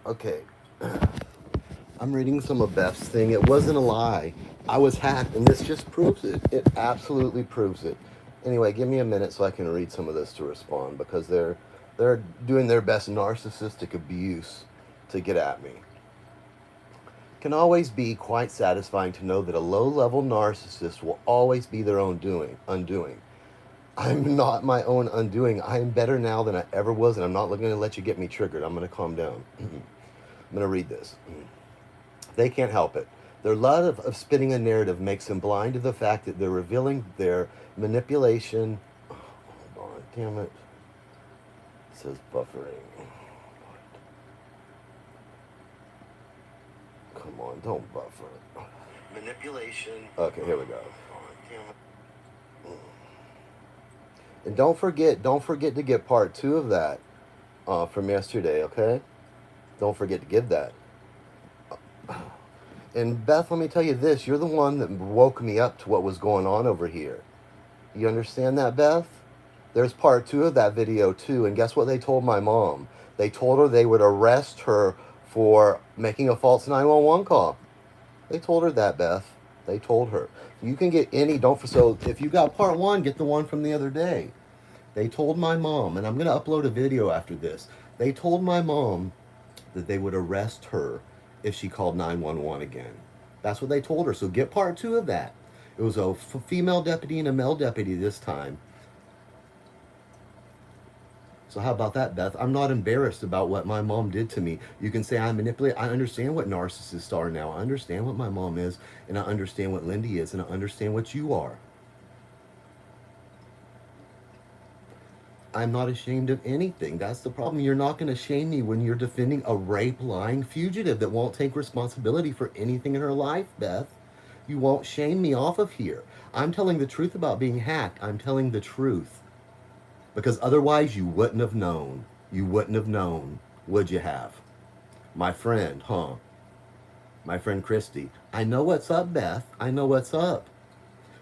Okay. I'm reading some of Beth's thing. It wasn't a lie. I was hacked, and this just proves it. It absolutely proves it. Anyway, give me a minute so I can read some of this to respond because they're doing their best narcissistic abuse to get at me. Can always be quite satisfying to know that a low-level narcissist will always be their own undoing. I'm not my own undoing. I am better now than I ever was, and I'm not going to let you get me triggered. I'm going to calm down. I'm going to read this. They can't help it. Their love of spinning a narrative makes them blind to the fact that they're revealing their manipulation. Oh, hold on, damn it. It says buffering. Come on, don't buffer. Manipulation. Okay, here we go. And don't forget to get part two of that from yesterday, okay? Don't forget to give that. And Beth, let me tell you this. You're the one that woke me up to what was going on over here. You understand that, Beth? There's part two of that video, too. And guess what they told my mom? They told her they would arrest her for making a false 911 call. They told her that, Beth. They told her. You can get any, don't, so if you got part one, get the one from the other day. They told my mom, and I'm going to upload a video after this. They told my mom that they would arrest her if she called 911 again. That's what they told her. So get part two of that. It was a female deputy and a male deputy this time. So how about that, Beth? I'm not embarrassed about what my mom did to me. You can say I manipulate. I understand what narcissists are now. I understand what my mom is, and I understand what Lyndy is, and I understand what you are. I'm not ashamed of anything. That's the problem. You're not going to shame me when you're defending a rape, lying fugitive that won't take responsibility for anything in her life, Beth. You won't shame me off of here. I'm telling the truth about being hacked. I'm telling the truth. Because otherwise you wouldn't have known. You wouldn't have known, would you have? My friend, huh? My friend Christy. I know what's up, Beth. I know what's up.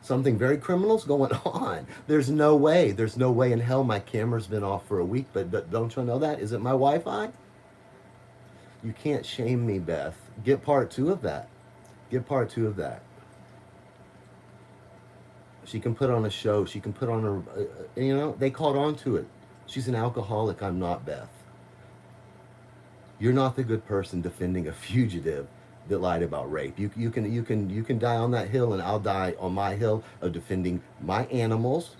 Something very criminal's going on. There's no way in hell my camera's been off for a week, but don't you know that? Is it my Wi-Fi? You can't shame me, Beth. Get part two of that. Get part two of that. She can put on a show. She can put on they caught on to it. She's an alcoholic. I'm not, Beth. You're not the good person defending a fugitive that lied about rape. You can die on that hill, and I'll die on my hill of defending my animals.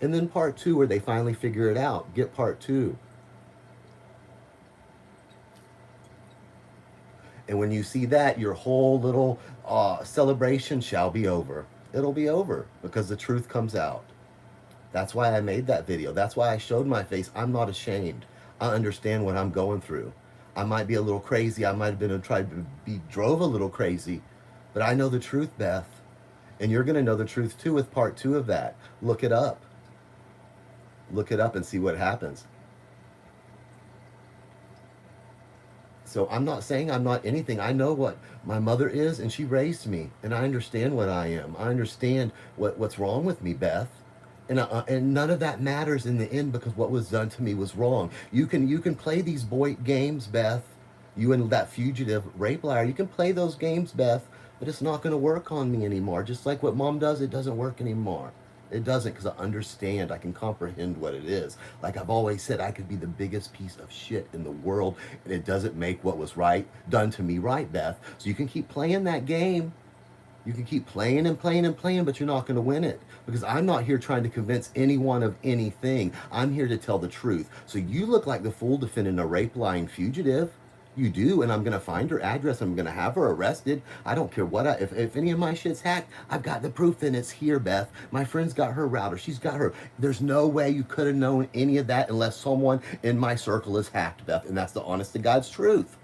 And then part two, where they finally figure it out. Get part two. And when you see that, your whole little celebration shall be over. It'll be over because the truth comes out. That's why I made that video. That's why I showed my face. I'm not ashamed. I understand what I'm going through. I might be a little crazy. I might have been tried to be drove a little crazy, but I know the truth, Beth. And you're going to know the truth too with part two of that. Look it up. Look it up and see what happens. So I'm not saying I'm not anything. I know what my mother is, and she raised me, and I understand what I am. I understand what's wrong with me, Beth. And none of that matters in the end because what was done to me was wrong. You can play these boy games, Beth. You and that fugitive rape liar. You can play those games, Beth, but it's not going to work on me anymore. Just like what Mom does, it doesn't work anymore. It doesn't because I understand. I can comprehend what it is. Like I've always said, I could be the biggest piece of shit in the world, and it doesn't make what was right done to me right, Beth. So you can keep playing that game. You can keep playing and playing and playing, but you're not going to win it because I'm not here trying to convince anyone of anything. I'm here to tell the truth. So you look like the fool defending a rape lying fugitive. You do, and I'm going to find her address. I'm going to have her arrested. I don't care what if any of my shit's hacked, I've got the proof, and it's here, Beth. My friend's got her router. She's got her. There's no way you could have known any of that unless someone in my circle is hacked, Beth, and that's the honest to God's truth.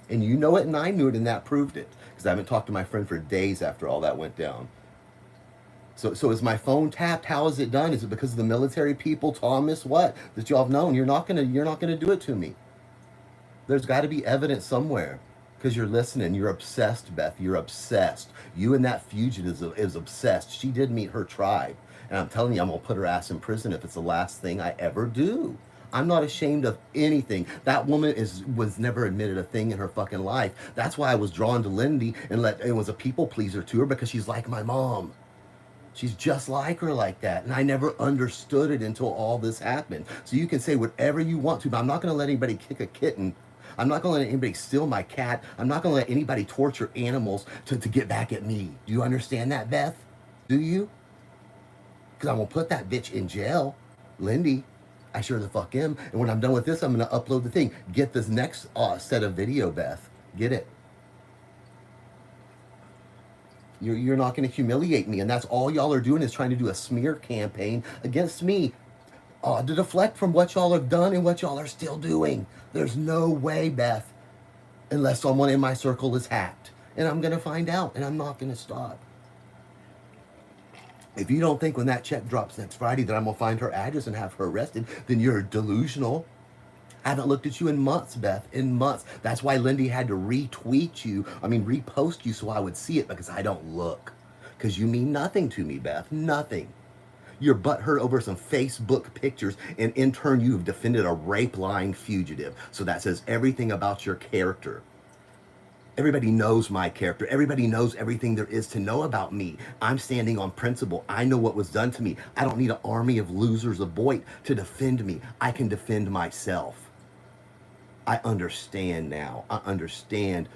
And you know it, and I knew it, and that proved it. Because I haven't talked to my friend for days after all that went down. So is my phone tapped? How is it done? Is it because of the military people, Thomas, what? That y'all have known? You're not gonna do it to me. There's got to be evidence somewhere. Because you're listening. You're obsessed, Beth. You're obsessed. You and that fugitive is obsessed. She did meet her tribe. And I'm telling you, I'm going to put her ass in prison if it's the last thing I ever do. I'm not ashamed of anything. That woman was never admitted a thing in her fucking life. That's why I was drawn to Lyndy and it was a people pleaser to her, because she's like my mom. She's just like her like that. And I never understood it until all this happened. So you can say whatever you want to, but I'm not going to let anybody kick a kitten. I'm not going to let anybody steal my cat. I'm not going to let anybody torture animals to get back at me. Do you understand that, Beth? Do you? Because I'm going to put that bitch in jail. Lyndy, I sure the fuck am. And when I'm done with this, I'm going to upload the thing. Get this next set of video, Beth. Get it. You're not going to humiliate me. And that's all y'all are doing, is trying to do a smear campaign against me to deflect from what y'all have done and what y'all are still doing. There's no way, Beth, unless someone in my circle is hacked. And I'm going to find out, and I'm not going to stop. If you don't think when that check drops next Friday that I'm going to find her address and have her arrested, then you're delusional. I haven't looked at you in months, Beth, in months. That's why Lyndy had to repost you so I would see it, because I don't look. Because you mean nothing to me, Beth, nothing. You're butthurt over some Facebook pictures, and in turn you have defended a rape-lying fugitive. So that says everything about your character. Everybody knows my character. Everybody knows everything there is to know about me. I'm standing on principle. I know what was done to me. I don't need an army of losers of Boyd to defend me. I can defend myself. I understand now. I understand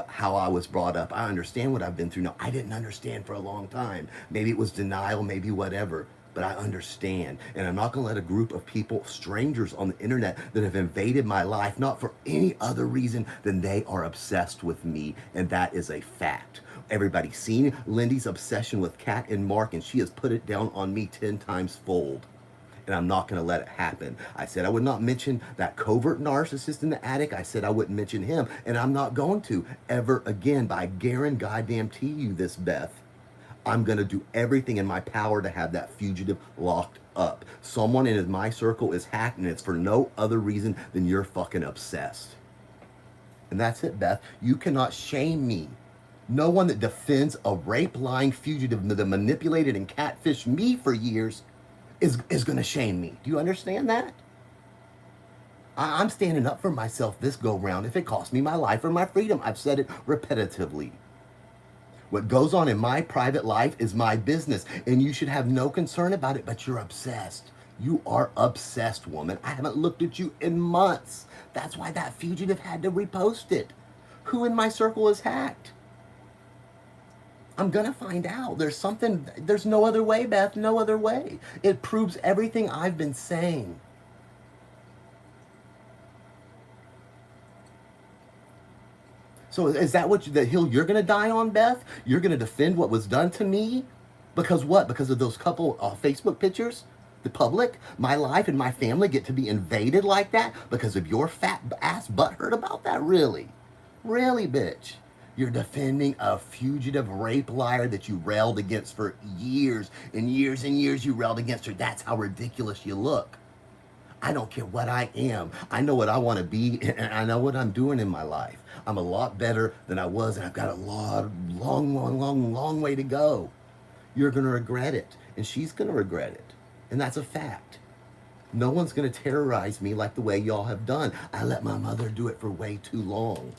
how I was brought up. I understand what I've been through. No, I didn't understand for a long time. Maybe it was denial, maybe whatever. But I understand. And I'm not going to let a group of people, strangers on the internet, that have invaded my life, not for any other reason than they are obsessed with me. And that is a fact. Everybody's seen Lyndy's obsession with Kat and Mark, and she has put it down on me 10 times fold. And I'm not going to let it happen. I said I would not mention that covert narcissist in the attic. I said I wouldn't mention him, and I'm not going to ever again. But I guarantee you this, Beth. I'm going to do everything in my power to have that fugitive locked up. Someone in my circle is hacked, and it's for no other reason than you're fucking obsessed. And that's it, Beth. You cannot shame me. No one that defends a rape-lying fugitive that manipulated and catfished me for years is going to shame me. Do you understand that? I'm standing up for myself this go-round if it costs me my life or my freedom. I've said it repetitively. What goes on in my private life is my business, and you should have no concern about it, but you're obsessed. You are obsessed, woman. I haven't looked at you in months. That's why that fugitive had to repost it. Who in my circle is hacked? I'm going to find out. There's no other way, Beth, no other way. It proves everything I've been saying. So is that the hill you're going to die on, Beth? You're going to defend what was done to me? Because what? Because of those couple Facebook pictures? The public, my life and my family get to be invaded like that because of your fat ass butthurt about that? Really? Really, bitch? You're defending a fugitive rape liar that you railed against for years and years and years. You railed against her. That's how ridiculous you look. I don't care what I am. I know what I want to be, and I know what I'm doing in my life. I'm a lot better than I was, and I've got a long way to go. You're going to regret it, and she's going to regret it, and that's a fact. No one's going to terrorize me like the way y'all have done. I let my mother do it for way too long.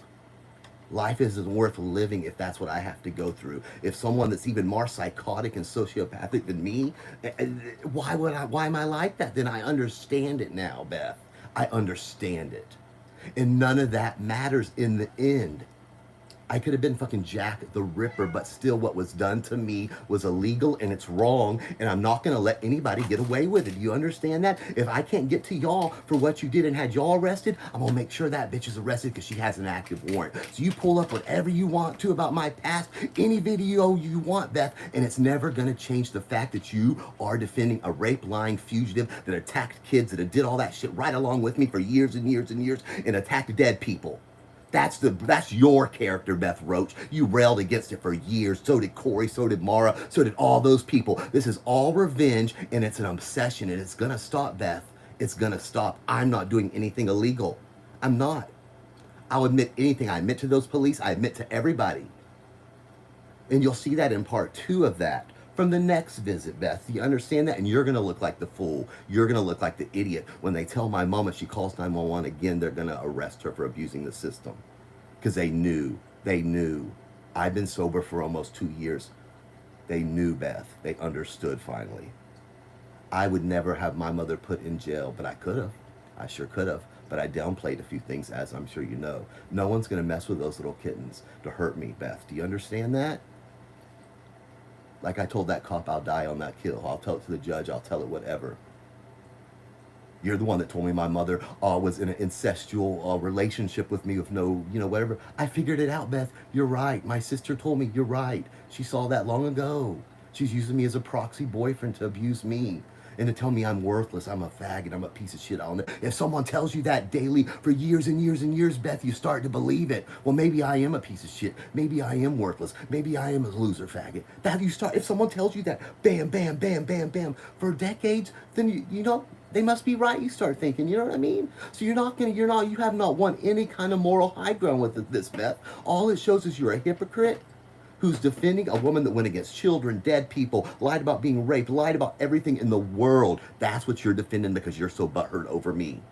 Life isn't worth living if that's what I have to go through. If someone that's even more psychotic and sociopathic than me, why am I like that? Then I understand it now, Beth. I understand it. And none of that matters in the end. I could have been fucking Jack the Ripper, but still what was done to me was illegal and it's wrong, and I'm not going to let anybody get away with it. Do you understand that? If I can't get to y'all for what you did and had y'all arrested, I'm going to make sure that bitch is arrested because she has an active warrant. So you pull up whatever you want to about my past, any video you want, Beth, and it's never going to change the fact that you are defending a rape-lying fugitive that attacked kids, that did all that shit right along with me for years and years and years, and attacked dead people. That's your character, Beth Roach. You railed against it for years. So did Corey, so did Mara, so did all those people. This is all revenge, and it's an obsession, and it's gonna stop, Beth. It's gonna stop. I'm not doing anything illegal. I'm not. I'll admit anything. I admit to those police. I admit to everybody. And you'll see that in part 2 of that. from the next visit, Beth. Do you understand that? And you're going to look like the fool. You're going to look like the idiot when they tell my mom if she calls 911 again, they're going to arrest her for abusing the system. Because they knew. They knew. I've been sober for almost 2 years. They knew, Beth. They understood finally. I would never have my mother put in jail, but I could have. I sure could have. But I downplayed a few things, as I'm sure you know. No one's going to mess with those little kittens to hurt me, Beth. Do you understand that? Like I told that cop, I'll die on that kill. I'll tell it to the judge. I'll tell it whatever. You're the one that told me my mother was in an incestual relationship with me with no, whatever. I figured it out, Beth. You're right. My sister told me you're right. She saw that long ago. She's using me as a proxy boyfriend to abuse me and to tell me I'm worthless, I'm a faggot, I'm a piece of shit. If someone tells you that daily for years and years and years, Beth, you start to believe it. Well, maybe I am a piece of shit. Maybe I am worthless. Maybe I am a loser faggot. If someone tells you that, bam, bam, bam, bam, bam, for decades, then they must be right, you start thinking, you know what I mean? So you have not won any kind of moral high ground with this, Beth. All it shows is you're a hypocrite who's defending a woman that went against children, dead people, lied about being raped, lied about everything in the world. That's what you're defending because you're so butthurt over me.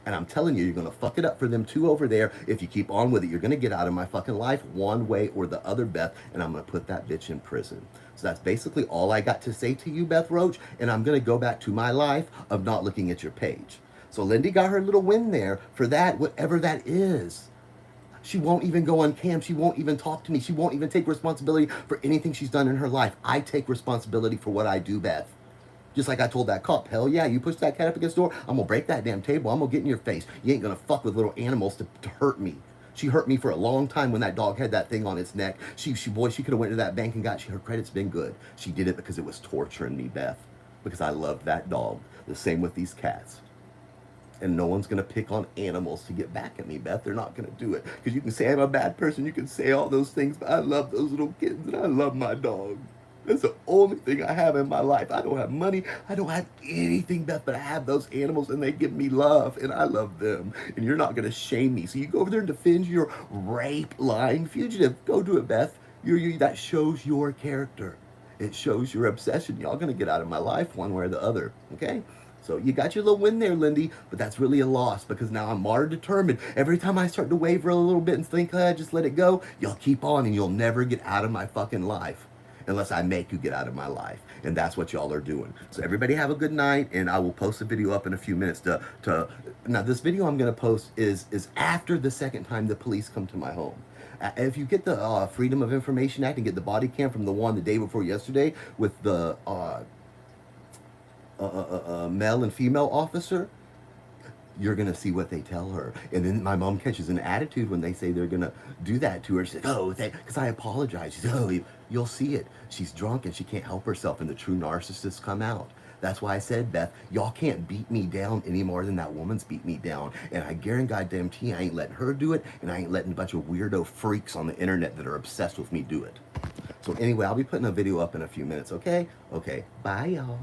And I'm telling you, you're going to fuck it up for them too over there. If you keep on with it, you're going to get out of my fucking life one way or the other, Beth, and I'm going to put that bitch in prison. So that's basically all I got to say to you, Beth Roach, and I'm going to go back to my life of not looking at your page. So Lyndy got her little win there for that, whatever that is. She won't even go on cam. She won't even talk to me. She won't even take responsibility for anything she's done in her life. I take responsibility for what I do, Beth. Just like I told that cop, hell yeah, you push that cat up against the door, I'm going to break that damn table. I'm going to get in your face. You ain't going to fuck with little animals to hurt me. She hurt me for a long time when that dog had that thing on its neck. She could have went to that bank and her credit's been good. She did it because it was torturing me, Beth. Because I loved that dog. The same with these cats. And no one's going to pick on animals to get back at me, Beth. They're not going to do it. Because you can say I'm a bad person. You can say all those things. But I love those little kittens. And I love my dog. That's the only thing I have in my life. I don't have money. I don't have anything, Beth. But I have those animals. And they give me love. And I love them. And you're not going to shame me. So you go over there and defend your rape, lying fugitive. Go do it, Beth. That shows your character. It shows your obsession. Y'all going to get out of my life one way or the other. Okay? So you got your little win there, Lyndy, but that's really a loss because now I'm more determined. Every time I start to waver a little bit and think, just let it go, you'll keep on and you'll never get out of my fucking life unless I make you get out of my life. And that's what y'all are doing. So everybody have a good night, and I will post a video up in a few minutes now this video I'm going to post is after the second time the police come to my home. If you get the Freedom of Information Act and get the body cam from the one the day before yesterday with the male and female officer, you're going to see what they tell her. And then my mom catches an attitude when they say they're going to do that to her. She says, because I apologize. She says, you'll see it. She's drunk and she can't help herself, and the true narcissists come out. That's why I said, Beth, y'all can't beat me down any more than that woman's beat me down. And I guarantee I ain't letting her do it, and I ain't letting a bunch of weirdo freaks on the internet that are obsessed with me do it. So anyway, I'll be putting a video up in a few minutes, okay? Okay, bye, y'all.